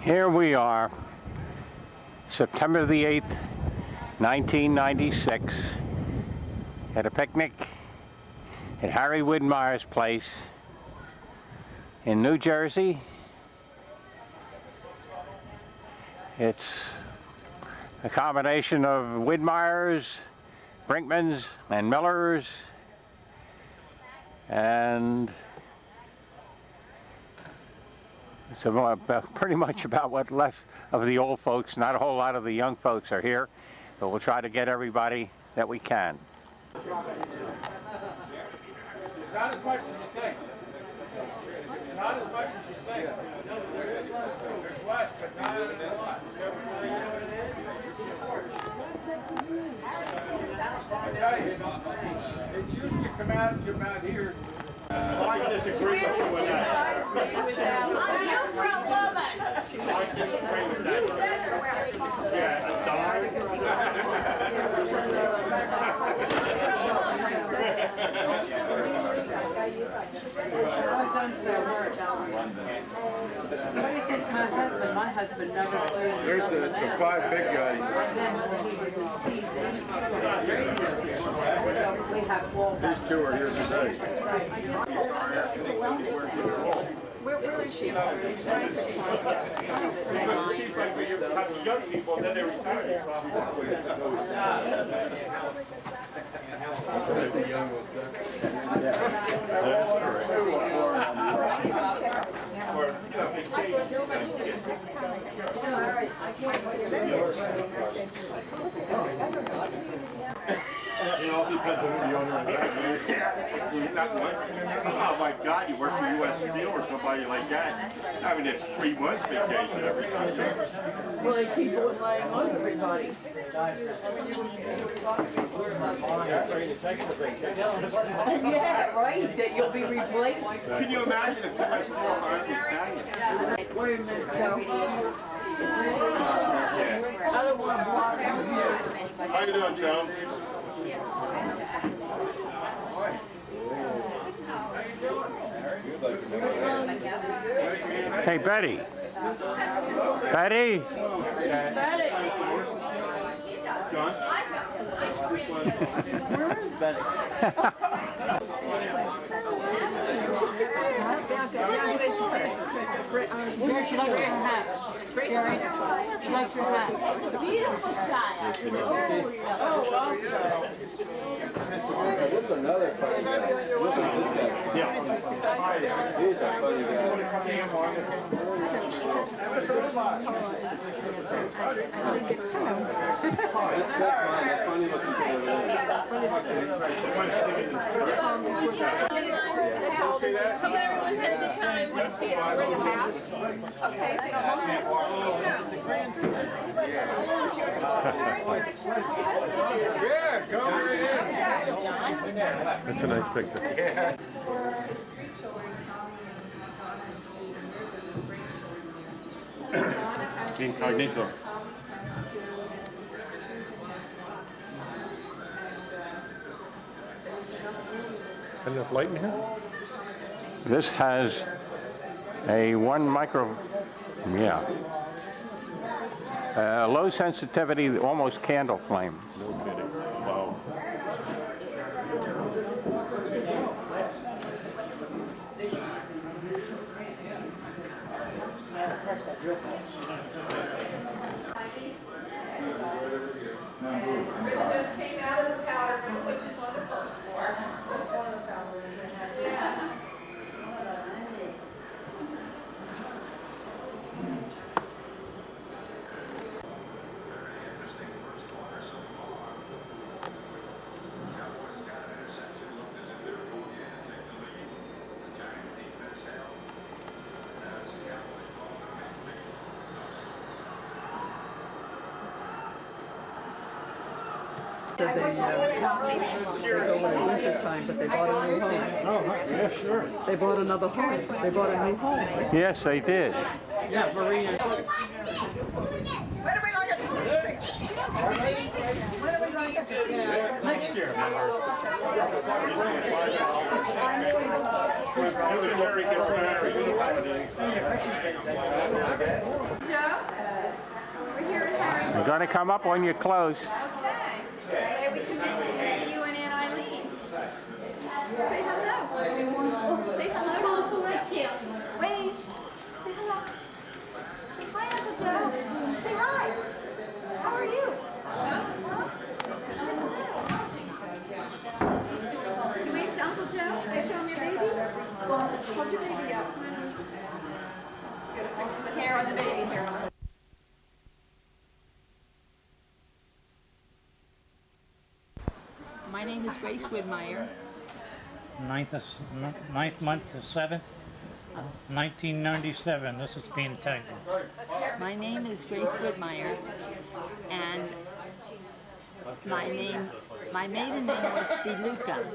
Here we are, September the 8th, 1996, at a picnic at Harry Widmeier's place in New Jersey. It's a combination of Widmeiers, Brinkmans, and Millers, and it's pretty much about what left of the old folks. Not a whole lot of the young folks are here, but we'll try to get everybody that we can. Not as much as you think. Not as much as you think. There's less, but not a lot. I tell you, it used to come out to about here. I disagree with you with that. You're for a woman. I disagree with that. Yeah, a dime. What do you think my husband? My husband never learned. There's the 5 big guys. We have These 2 are here today. It's a wellness center. Where is she? It seems like when you have young people, then they retire. There's the young ones there. It all depends on who the owner is. Oh my God, you work for U.S. Steel or somebody like that. I mean, it's 3 months vacation every time. Well, they keep going lying on everybody. Yeah, right. That you'll be replaced. Can you imagine if U.S. Steel hired Italians? Wait a minute, Joe. Yeah. I don't want to block him. How you doing, Joe? Hey, Betty. Betty? Betty. John? Where is Betty? Here, she likes your hat. Gary, she likes your hat. Beautiful child. Oh, awesome. This is another funny guy. Look at this guy. He's a funny guy. That's mine. That funny looking guy. So everyone has to time when see it through the house. Okay. Yeah, go right in. That's a nice picture. Yeah. Incognito. Enough light in here? This has a 1 micro, low sensitivity, almost candle flame. No kidding. Wow. This just came out of the powder room, which is on the first floor. That's one of the powder rooms. Yeah. They go in winter time, but they bought a new home. Oh, yeah, sure. They bought another home. They bought a new home. Yes, they did. Yeah, Maria. When are we going to get to see this picture? When are we going to get to see it? Next year, remember? the Jerry gets married. Joe, we're here at Harry. You're gonna come up on your clothes. Okay. Hey, we come in to see you and Aunt Eileen. Say hello. Say hello to Uncle Joe. Wait. Say hello. Say hi, Uncle Joe. Say hi. How are you? Huh? You wave to Uncle Joe? Can you show him your baby? Hold your baby up. I'm just gonna fix the hair on the baby here. My name is Grace Widmeier. 9th month of 7th, 1997. This is being taken. My name is Grace Widmeier, and my maiden name was DeLuca.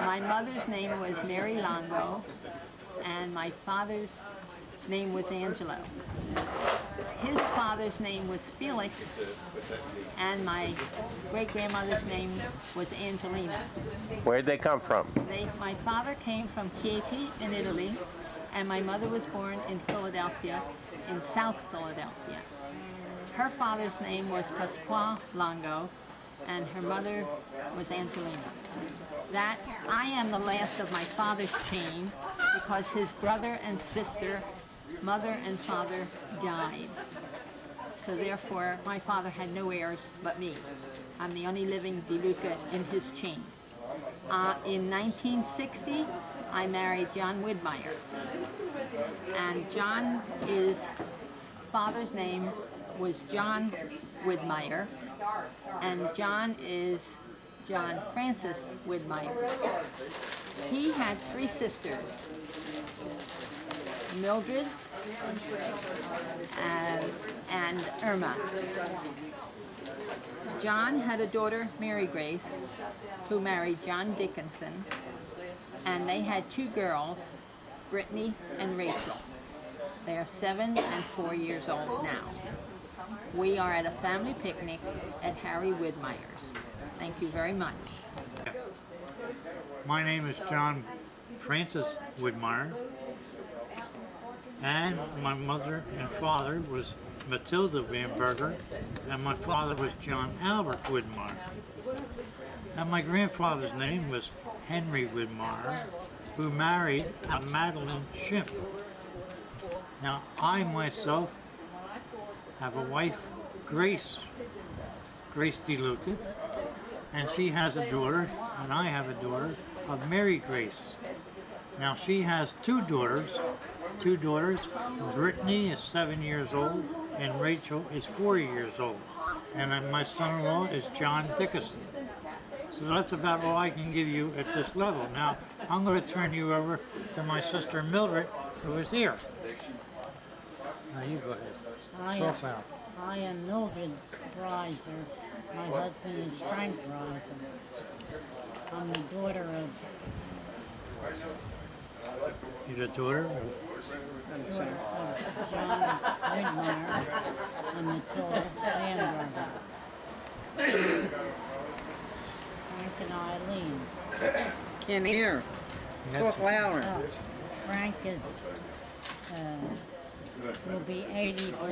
My mother's name was Mary Longo, and my father's name was Angelo. His father's name was Felix, and my great-grandmother's name was Angelina. Where'd they come from? My father came from Chieti in Italy, and my mother was born in Philadelphia, in South Philadelphia. Her father's name was Pasquale Longo, and her mother was Angelina. That I am the last of my father's chain because his brother and sister, mother and father, died. So therefore, my father had no heirs but me. I'm the only living DeLuca in his chain. In 1960, I married John Widmeier. And John's father's name was John Widmeier, and John is John Francis Widmeier. He had 3 sisters, Mildred and Irma. John had a daughter, Mary Grace, who married John Dickinson, and they had 2 girls, Brittany and Rachel. They are 7 and 4 years old now. We are at a family picnic at Harry Widmeier's. Thank you very much. My name is John Francis Widmeier, and my mother and father was Matilda Van Berger, and my father was John Albert Widmeier. And my grandfather's name was Henry Widmeier, who married a Madeline Shimp. Now, I myself have a wife, Grace DeLuca, and she has a daughter, and I have a daughter of Mary Grace. Now, she has 2 daughters. Brittany is 7 years old, and Rachel is 4 years old. And then my son-in-law is John Dickinson. So that's about all I can give you at this level. Now, I'm going to turn you over to my sister Mildred, who is here. Now, you go ahead. I am Mildred Reiser. My husband is Frank Reiser. I'm the daughter of You're the daughter? John Widmeier and Matilda Van Berger. Frank and Eileen. Can't hear. Talk louder. Frank is will be 84.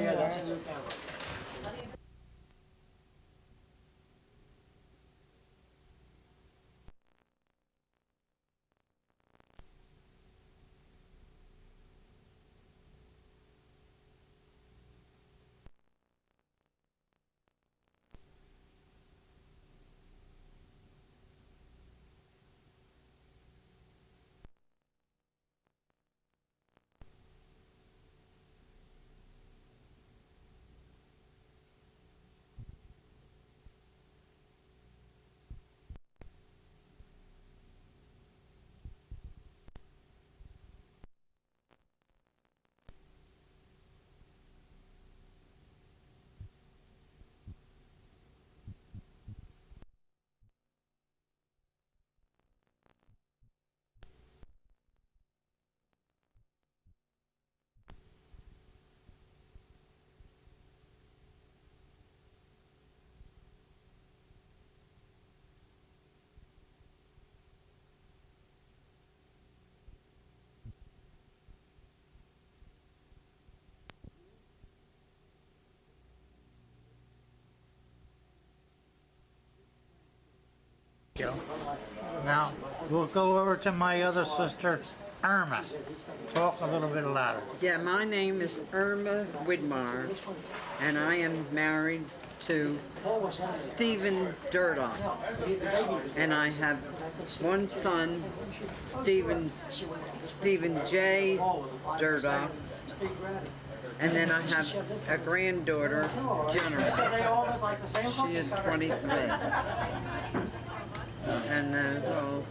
Now, we'll go over to my other sister, Irma. Talk a little bit louder. Yeah, my name is Irma Widmeier, and I am married to Stephen Durdock. And I have one son, Stephen J. Durdock. And then I have a granddaughter, Jennifer. She is 23. And well,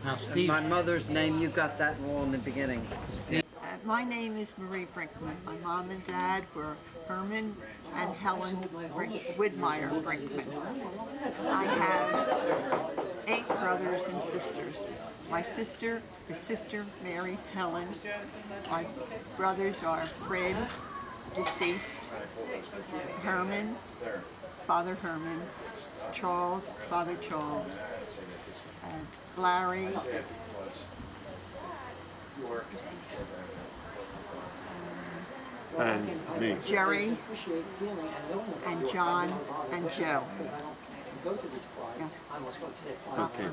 Now, Steve, my mother's name, you got that all in the beginning. My name is Marie Brinkmann. My mom and dad were Herman and Helen Widmeier-Brinkmann. I have 8 brothers and sisters. My sister is Sister Mary Helen. My brothers are Fred, deceased, Herman, Father Herman, Charles, Father Charles, Larry, And me. Jerry, and John, and Joe. Yes. Okay.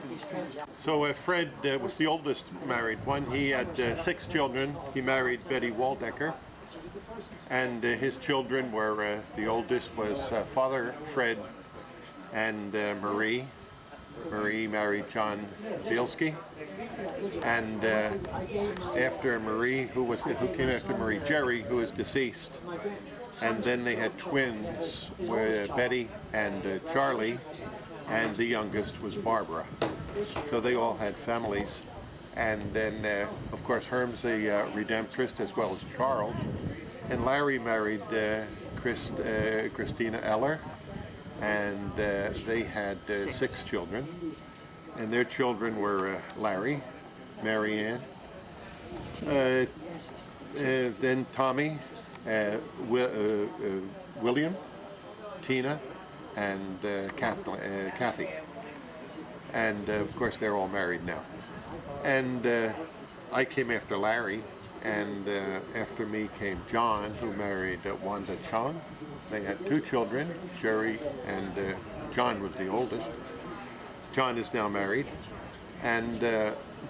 So Fred was the oldest married one. He had 6 children. He married Betty Waldecker. And his children were, the oldest was Father Fred and Marie. Marie married John Bielski. And after Marie, who came after Marie? Jerry, who is deceased. And then they had twins, Betty and Charlie, and the youngest was Barbara. So they all had families. And then, of course, Herm's a Redemptorist, as well as Charles. And Larry married Christina Eller, and they had 6 children. And their children were Larry, Marianne, then Tommy, William, Tina, and Kathy. And of course they're all married now. And I came after Larry, and after me came John, who married Wanda Chong. They had 2 children, Jerry and John was the oldest. John is now married, and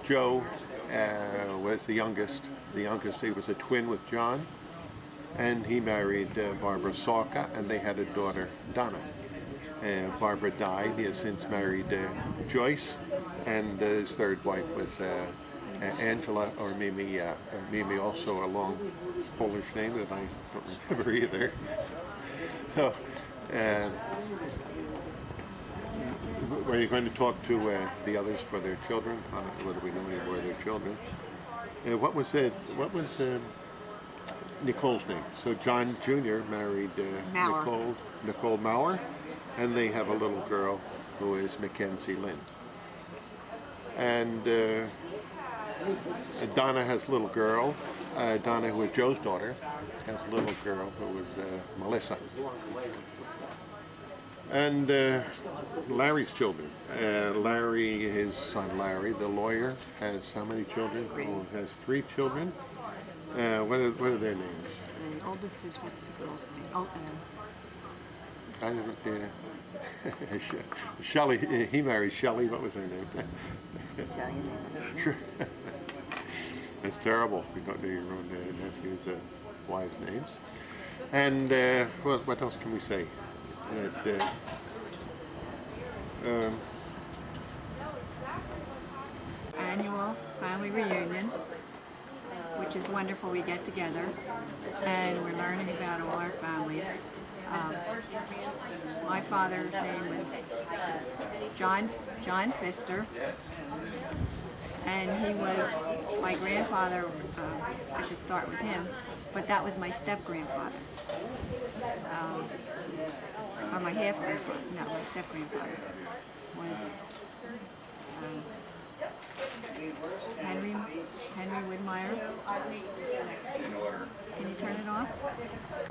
Joe was the youngest. The youngest, he was a twin with John, and he married Barbara Salka, and they had a daughter, Donna. Barbara died. He has since married Joyce, and his 3rd wife was Angela, or Mimi. Mimi, also a long Polish name that I don't remember either. So, are you going to talk to the others for their children? What do we know anymore of their children? What was Nicole's name? So John Jr. married Mauer. Nicole Mauer, and they have a little girl who is Mackenzie Lynn. And Donna has a little girl. Donna, who is Joe's daughter, has a little girl who is Melissa. And Larry's children. Larry, his son Larry, the lawyer, has how many children? Oh, has 3 children. What are their names? The oldest is, what's the girl's name? Oh, I don't. Shelley. He married Shelley. What was her name? Sure. It's terrible. You don't know your own nephew's wives' names. And what else can we say? That, annual family reunion, which is wonderful. We get together and we're learning about all our families. My father's name was John Pfister, and he was my grandfather. I should start with him, but that was my step-grandfather. Or my half-grandfather. No, my step-grandfather was Henry Widmeier. Can you turn it off?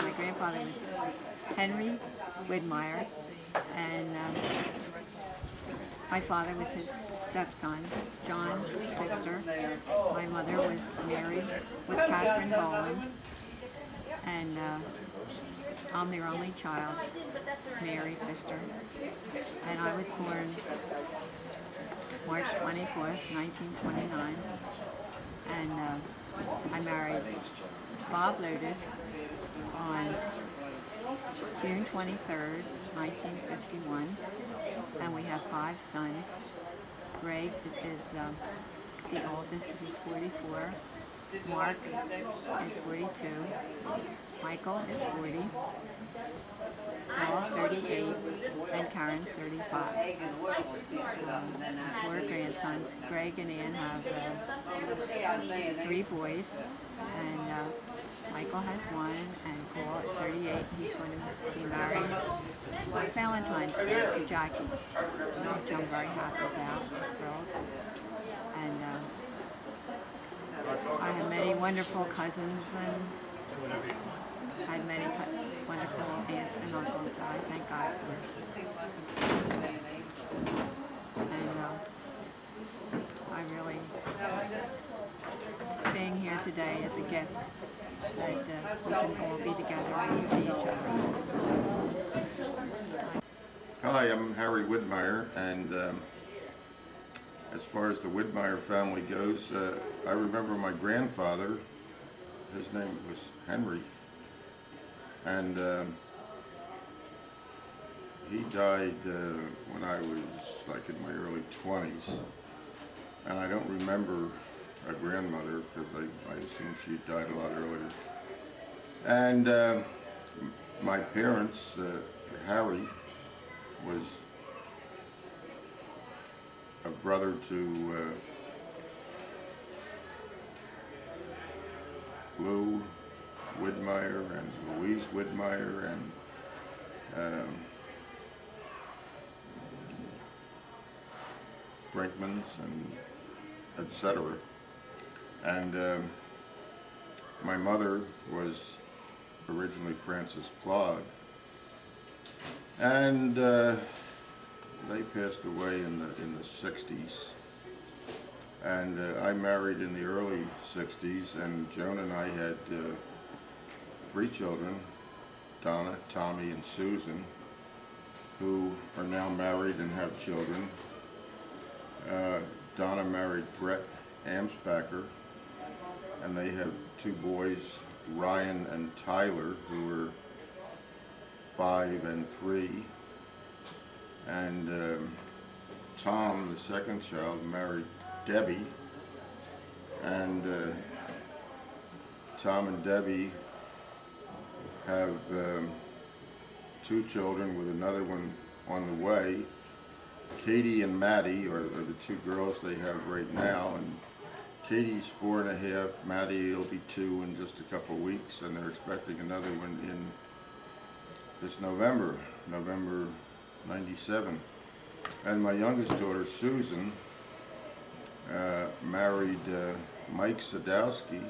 My grandfather was Henry Widmeier, and my father was his stepson, John Pfister. My mother was Catherine Boland, and I'm their only child, Mary Pfister, and I was born March 24th, 1929, and I married Bob Lotus on June 23rd, 1951, and we have 5 sons. Greg is the oldest, he's 44. Mark is 42. Michael is 40. Paul, 38. And Karen's 35. 4 grandsons. Greg and Ann have 3 boys. And Michael has 1, and Paul is 38. He's going to be married by Valentine's Day to Jackie, which I'm very happy about, thrilled. And I have many wonderful cousins and had many wonderful aunts and uncles that I thank God for. And I really, being here today is a gift that we can all be together and see each other. Hi, I'm Harry Widmeier, and as far as the Widmeier family goes, I remember my grandfather, his name was Henry, and he died when I was like in my early 20s, and I don't remember a grandmother because I assume she died a lot earlier. And my parents, Harry was a brother to Lou Widmeier and Louise Widmeier and Brinkmans and etc. And my mother was originally Frances Plod, and they passed away in the 60s, and I married in the early 60s, and Joan and I had 3 children, Donna, Tommy, and Susan, who are now married and have children. Donna married Brett Amsbacher, and they have 2 boys, Ryan and Tyler, who are 5 and 3. And Tom, the second child, married Debbie, and Tom and Debbie have 2 children with another one on the way. Katie and Maddie are the 2 girls they have right now, and Katie's 4 1/2, Maddie will be 2 in just a couple of weeks, and they're expecting another one in this November 97. And my youngest daughter, Susan, married Mike Sadowski,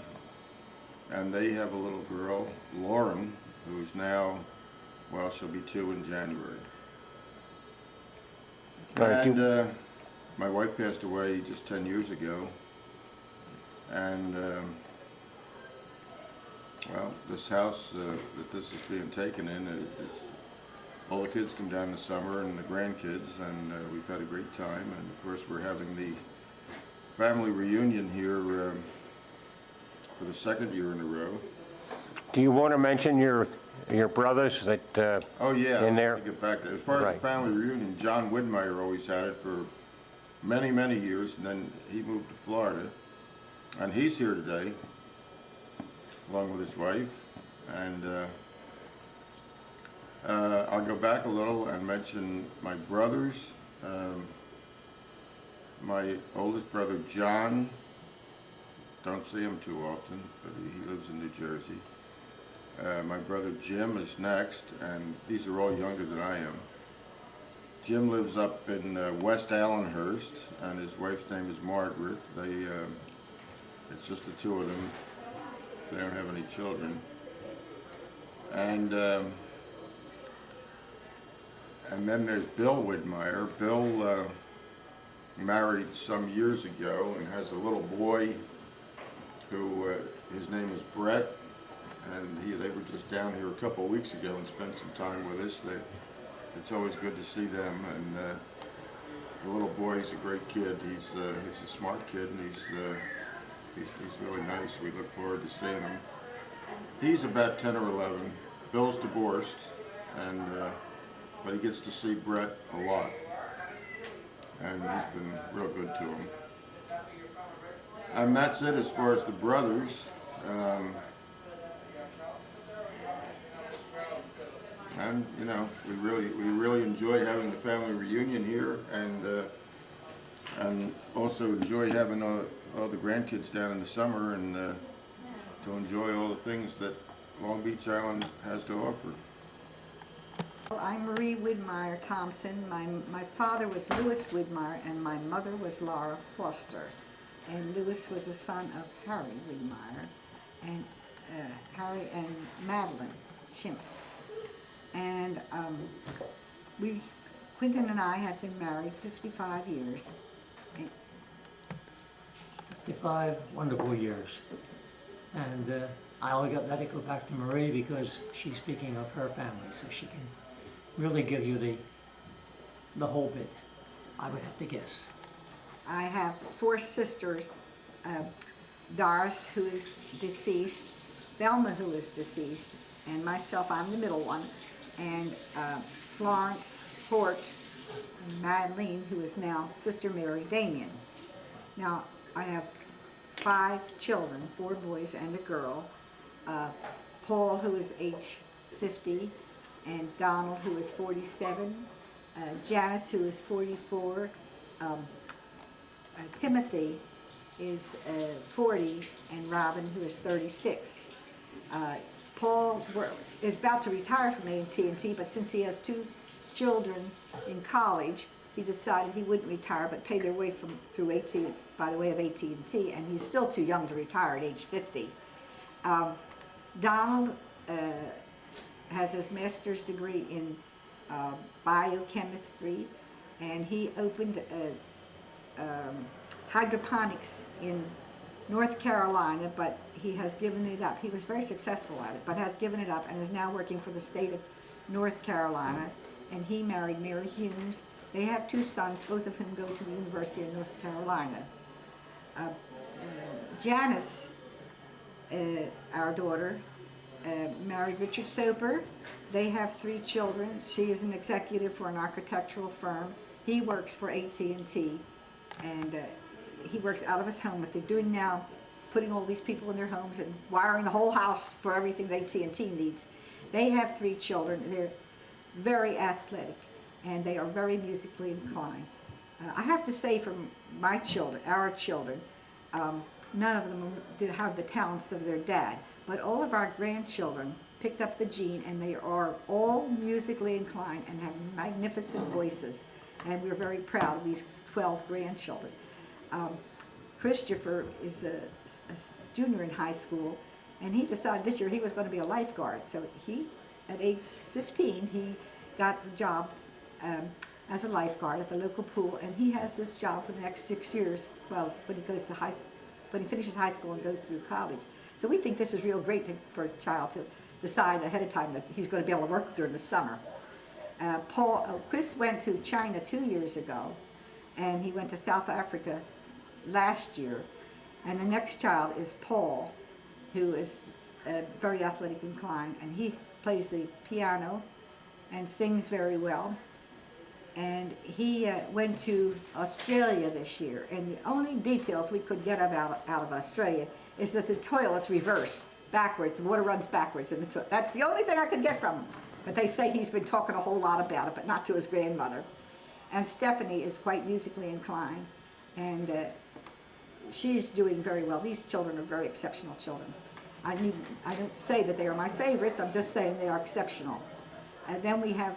and they have a little girl, Lauren, who's now, well, she'll be 2 in January. And my wife passed away just 10 years ago, and well, this house that this is being taken in is all the kids come down this summer, and the grandkids, and we've had a great time. And of course we're having the family reunion here for the 2nd year in a row. Do you want to mention your brothers that Oh yeah, in there? I'll get back to it. As far as the family reunion, John Widmeier always had it for many, many years, and then he moved to Florida, and he's here today along with his wife. And I'll go back a little and mention my brothers. My oldest brother, John, don't see him too often, but he lives in New Jersey. My brother Jim is next, and these are all younger than I am. Jim lives up in West Allenhurst, and his wife's name is Margaret. It's just the 2 of them. They don't have any children. And then there's Bill Widmeier. Bill married some years ago and has a little boy who, his name is Brett, and they were just down here a couple of weeks ago and spent some time with us. It's always good to see them, and the little boy, he's a great kid. He's a smart kid, and he's really nice. We look forward to seeing him. He's about 10 or 11. Bill's divorced, and but he gets to see Brett a lot, and he's been real good to him. And that's it as far as the brothers. And you know, we really enjoy having the family reunion here, and also enjoy having all the grandkids down in the summer, and to enjoy all the things that Long Beach Island has to offer. Well, I'm Marie Widmeier Thompson. My father was Louis Widmeier, and my mother was Laura Foster. And Louis was the son of Harry Widmeier, and Harry and Madeline Schimpf. And Quentin and I have been married 55 years. 55 wonderful years. And I'll let it go back to Marie because she's speaking of her family, so she can really give you the whole bit, I would have to guess. I have 4 sisters, Doris, who is deceased, Velma, who is deceased, and myself, I'm the middle one, and Florence, Hort, and Madeline, who is now Sister Mary Damien. Now, I have 5 children, 4 boys and a girl, Paul, who is age 50, and Donald, who is 47, Janice, who is 44, Timothy is 40, and Robin, who is 36. Paul is about to retire from AT&T, but since he has 2 children in college, he decided he wouldn't retire, but pay their way through by the way of AT&T, and he's still too young to retire at age 50. Donald has his master's degree in biochemistry, and he opened hydroponics in North Carolina, but he has given it up. He was very successful at it, but has given it up and is now working for the state of North Carolina. And he married Mary Humes. They have 2 sons, both of whom go to the University of North Carolina. Janice, our daughter, married Richard Soper. They have 3 children. She is an executive for an architectural firm. He works for AT&T, and he works out of his home. What they're doing now, putting all these people in their homes and wiring the whole house for everything that AT&T needs. They have 3 children. They're very athletic, and they are very musically inclined. I have to say, from my children, our children, none of them have the talents of their dad, but all of our grandchildren picked up the gene, and they are all musically inclined and have magnificent voices, and we're very proud of these 12 grandchildren. Christopher is a junior in high school, and he decided this year he was going to be a lifeguard. So he, at age 15, he got the job as a lifeguard at the local pool, and he has this job for the next 6 years. Well, when he finishes high school and goes through college. So we think this is real great for a child to decide ahead of time that he's going to be able to work during the summer. Chris went to China 2 years ago, and he went to South Africa last year. And the next child is Paul, who is very athletic inclined, and he plays the piano and sings very well. And he went to Australia this year, and the only details we could get out of Australia is that the toilet's reversed, backwards. The water runs backwards in the toilet. That's the only thing I could get from him. But they say he's been talking a whole lot about it, but not to his grandmother. And Stephanie is quite musically inclined, and she's doing very well. These children are very exceptional children. I don't say that they are my favorites, I'm just saying they are exceptional. And then we have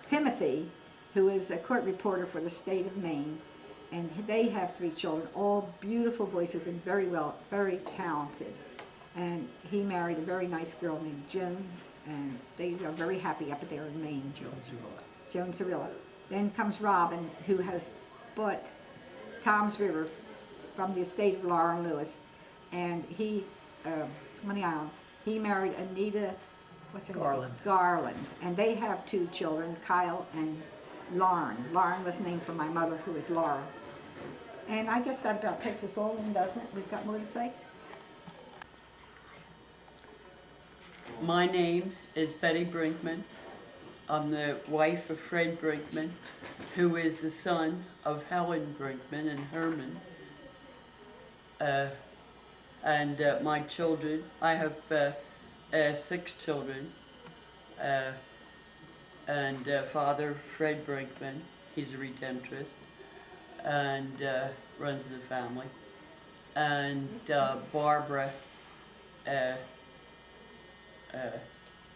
Timothy, who is a court reporter for the state of Maine, and they have 3 children, all beautiful voices and very talented. And he married a very nice girl named Joan, and they are very happy up there in Maine. Joan Cirillo. Then comes Robin, who has bought Tom's River from the estate of Laura and Lewis, and he, Money Island, He married Anita, what's her name? Garland. Garland. And they have 2 children, Kyle and Lauren. Lauren was named for my mother, who is Laura. And I guess that about takes us all in, doesn't it? We've got more to say? My name is Betty Brinkmann. I'm the wife of Fred Brinkmann, who is the son of Helen Brinkmann and Herman. My children, I have 6 children. Father Fred Brinkmann, he's a Redemptorist and runs the family. And Barbara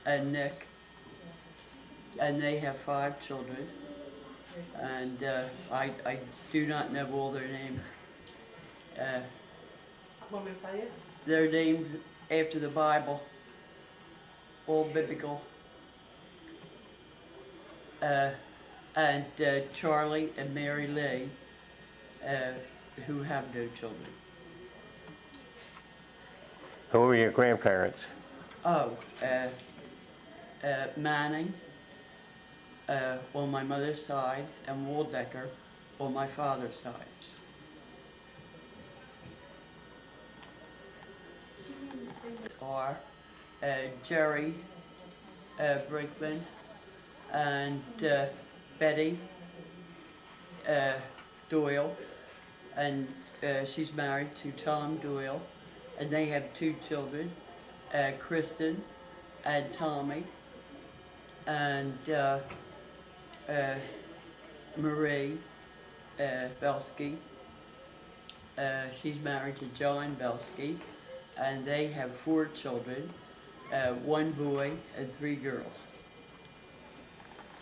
and Nick, and they have 5 children, and I do not know all their names. They're named after the Bible, all biblical. Charlie and Mary Lee, who have no children. Who were your grandparents? Manning on my mother's side, and Waldecker on my father's side. Are Jerry Brinkmann and Betty Doyle, and she's married to Tom Doyle, and they have 2 children, Kristen and Tommy, and Marie Belsky. She's married to John Belsky, and they have 4 children, 1 boy and 3 girls.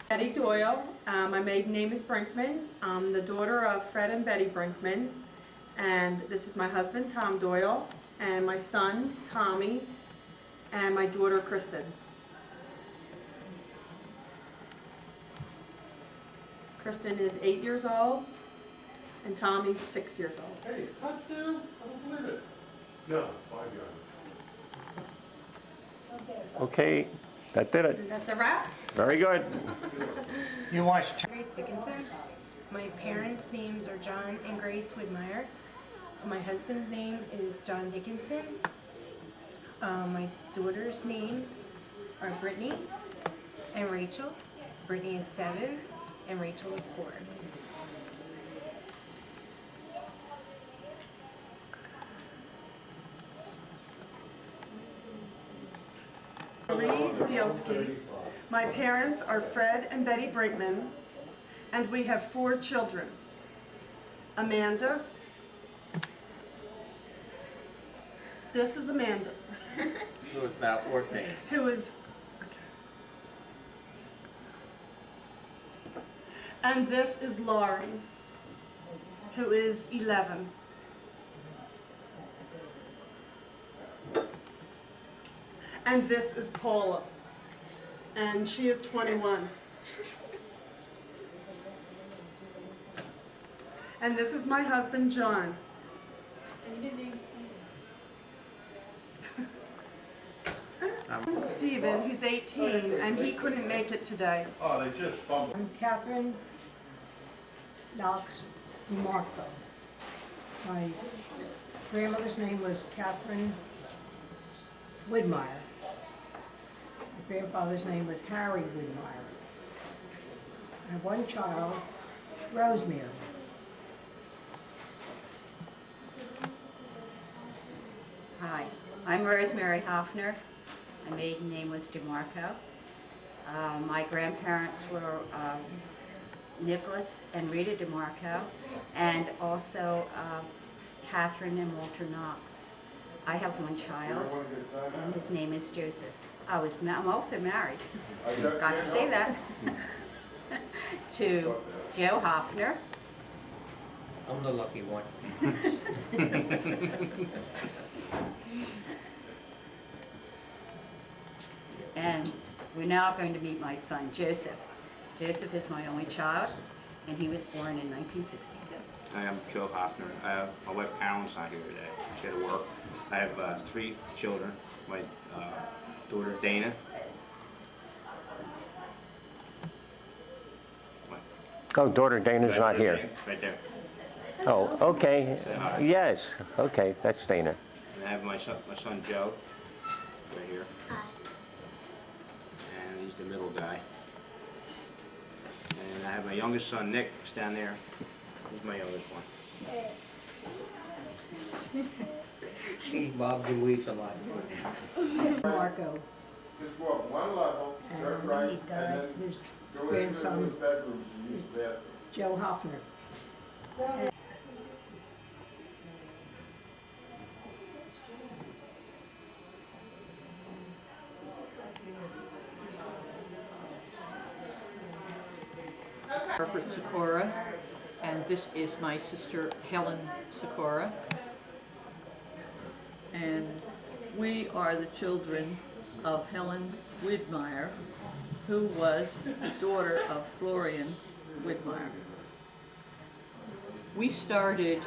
Betty Doyle. My maiden name is Brinkmann. I'm the daughter of Fred and Betty Brinkmann, and this is my husband Tom Doyle, and my son Tommy, and my daughter Kristen. Kristen is 8 years old, and Tommy's 6 years old. Hey, touchdown? I don't believe it. No, 5 yards. Okay, that did it. That's a wrap. Very good. You watched. Grace Dickinson. My parents' names are John and Grace Widmeier. My husband's name is John Dickinson. My daughter's names are Brittany and Rachel. Brittany is 7 and Rachel is 4. Marie Bielski. My parents are Fred and Betty Brinkmann, and we have 4 children. Amanda. This is Amanda. Who is now 14. Who is... And this is Laurie, who is 11. And this is Paula, and she is 21. And this is my husband, John. Stephen, who's 18, and he couldn't make it today. Oh, they just fumbled. I'm Catherine Knox DeMarco. My grandmother's name was Catherine Widmeier. My grandfather's name was Harry Widmeier. I have 1 child, Rosemary. Hi, I'm Rosemary Hoffner. My maiden name was DeMarco. My grandparents were Nicholas and Rita DeMarco, and also Catherine and Walter Knox. I have 1 child, and his name is Joseph. I'm also married, got to say that, to Joe Hoffner. I'm the lucky one. And we're now going to meet my son, Joseph. Joseph is my only child, and he was born in 1962. I am Joe Hoffner. My wife Carolyn's not here today. She had to work. I have 3 children. My daughter Dana. Oh, daughter Dana's not here. Right there. Oh, okay. Say hi. Yes, okay, that's Dana. And I have my son Joe, right here. And he's the middle guy. And I have my youngest son Nick, who's down there. He's my youngest one. He bobs and weaves a lot. Marco. Just go up one level, turn And right, he and died, then his go into grandson, the bedrooms and use the bathroom. Joe Hoffner. Margaret Sikora, and this is my sister Helen Sikora. And we are the children of Helen Widmeier, who was the daughter of Florian Widmeier. We started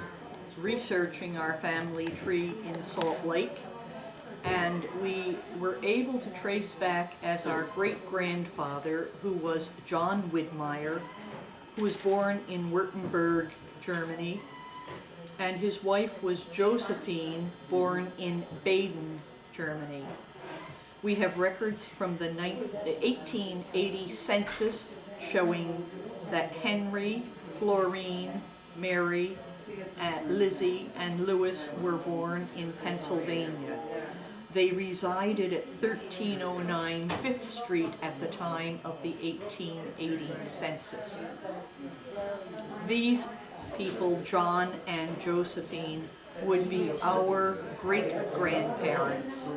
researching our family tree in Salt Lake, and we were able to trace back as our great-grandfather, who was John Widmeier, who was born in Württemberg, Germany, and his wife was Josephine, born in Baden, Germany. We have records from the 1880 census showing that Henry, Florine, Mary, Lizzie, and Louis were born in Pennsylvania. They resided at 1309 5th Street at the time of the 1880 census. These people, John and Josephine, would be our great-grandparents,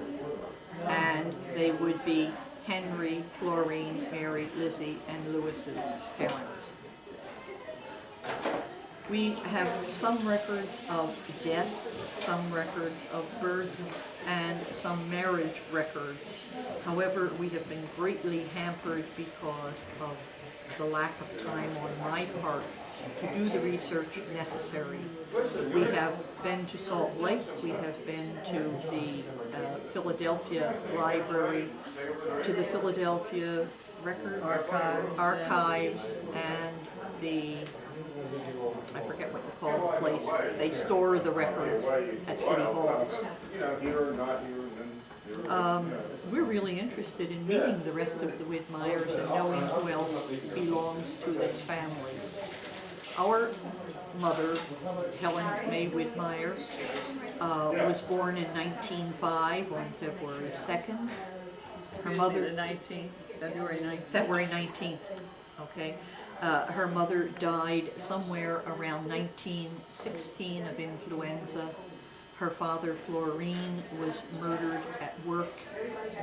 and they would be Henry, Florine, Mary, Lizzie, and Louis's parents. We have some records of death, some records of birth, and some marriage records. However, we have been greatly hampered because of the lack of time on my part to do the research necessary. We have been to Salt Lake, we have been to the Philadelphia Library, to the Philadelphia Records Archives, and the, I forget what you call the place, they store the records at City Hall. We're really interested in meeting the rest of the Widmeiers and knowing who else belongs to this family. Our mother, Helen May Widmeier, was born in 1905 on February 2nd. Her mother, February 19th. February 19th, okay. Her mother died somewhere around 1916 of influenza. Her father, Florine, was murdered at work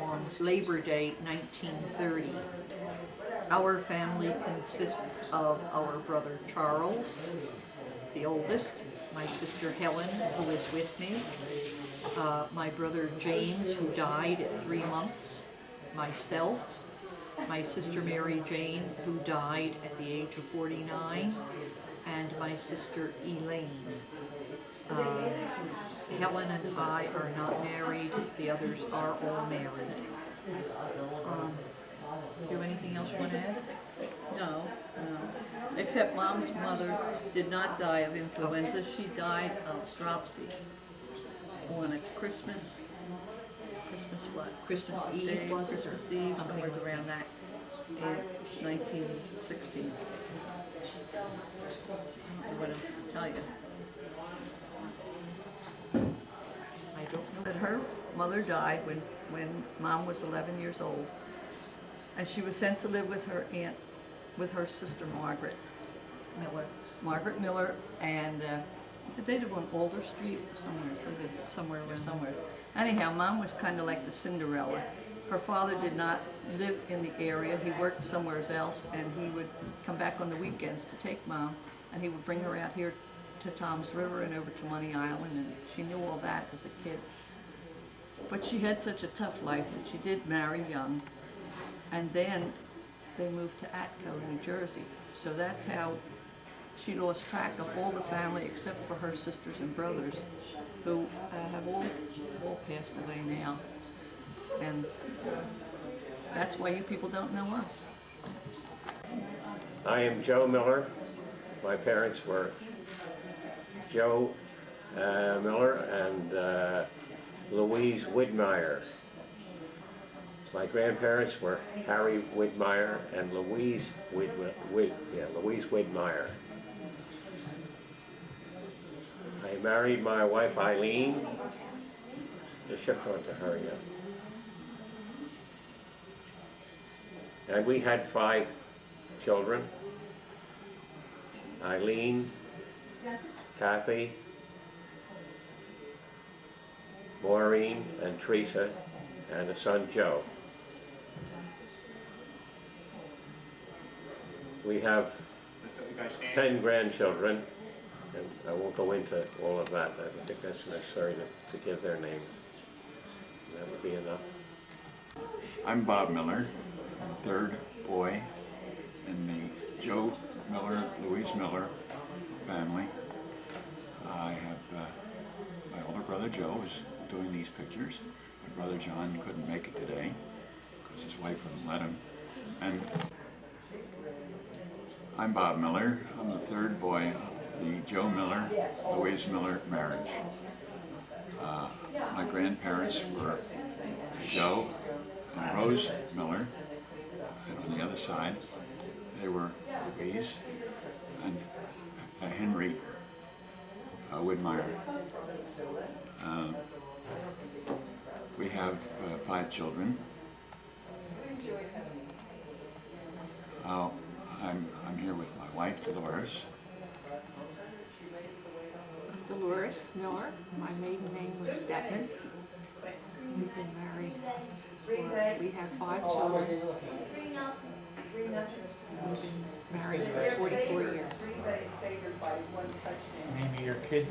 on Labor Day 1930. Our family consists of our brother Charles, the oldest, my sister Helen, who is with me, my brother James, who died at 3 months, myself, my sister Mary Jane, who died at the age of 49, and my sister Elaine. Helen and I are not married, the others are all married. Do you have anything else you want to add? No, no. Except Mom's mother did not die of influenza. She died of dropsy on a Christmas what? Christmas Eve, Day, was it? Christmas Eve, Something somewhere like around that, 1916. I don't know what else to tell you. I don't know. But her mother died when Mom was 11 years old. And she was sent to live with her aunt, with her sister Margaret Miller. Margaret Miller, and did they live on Alder Street? They lived somewhere around somewhere. Anyhow, Mom was kind of like the Cinderella. Her father did not live in the area. He worked somewhere else, and he would come back on the weekends to take Mom, and he would bring her out here to Tom's River and over to Money Island, and she knew all that as a kid. But she had such a tough life that she did marry young, and then they moved to Atco, New Jersey. So that's how she lost track of all the family except for her sisters and brothers, who have all passed away now. And that's why you people don't know us. I am Joe Miller. My parents were Joe Miller and Louise Widmeier. My grandparents were Harry Widmeier and Louise Widmeier. I married my wife Eileen. The shift on to her, yeah. And we had 5 children. Eileen, Kathy, Maureen, and Teresa, and a son, Joe. We have 10 grandchildren, and I won't go into all of that. I don't think that's necessary to give their names. That would be enough. I'm Bob Miller, third boy in the Joe Miller, Louise Miller family. I have my older brother Joe is doing these pictures. My brother John couldn't make it today because his wife wouldn't let him. And I'm Bob Miller. I'm the third boy of the Joe Miller, Louise Miller marriage. My grandparents were Joe and Rose Miller, and on the other side they were Louise and Henry Widmeier. We have 5 children. I'm here with my wife Dolores. Dolores Miller. My maiden name was Declan. We've been married. We have 5 children. We've been married for 44 years. Name of your kids?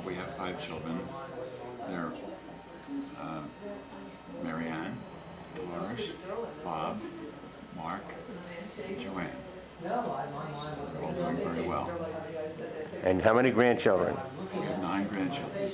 We have 5 children. They're Marianne, Dolores, Bob, Mark, and Joanne. They're all doing very well. And how many grandchildren? We have 9 grandchildren.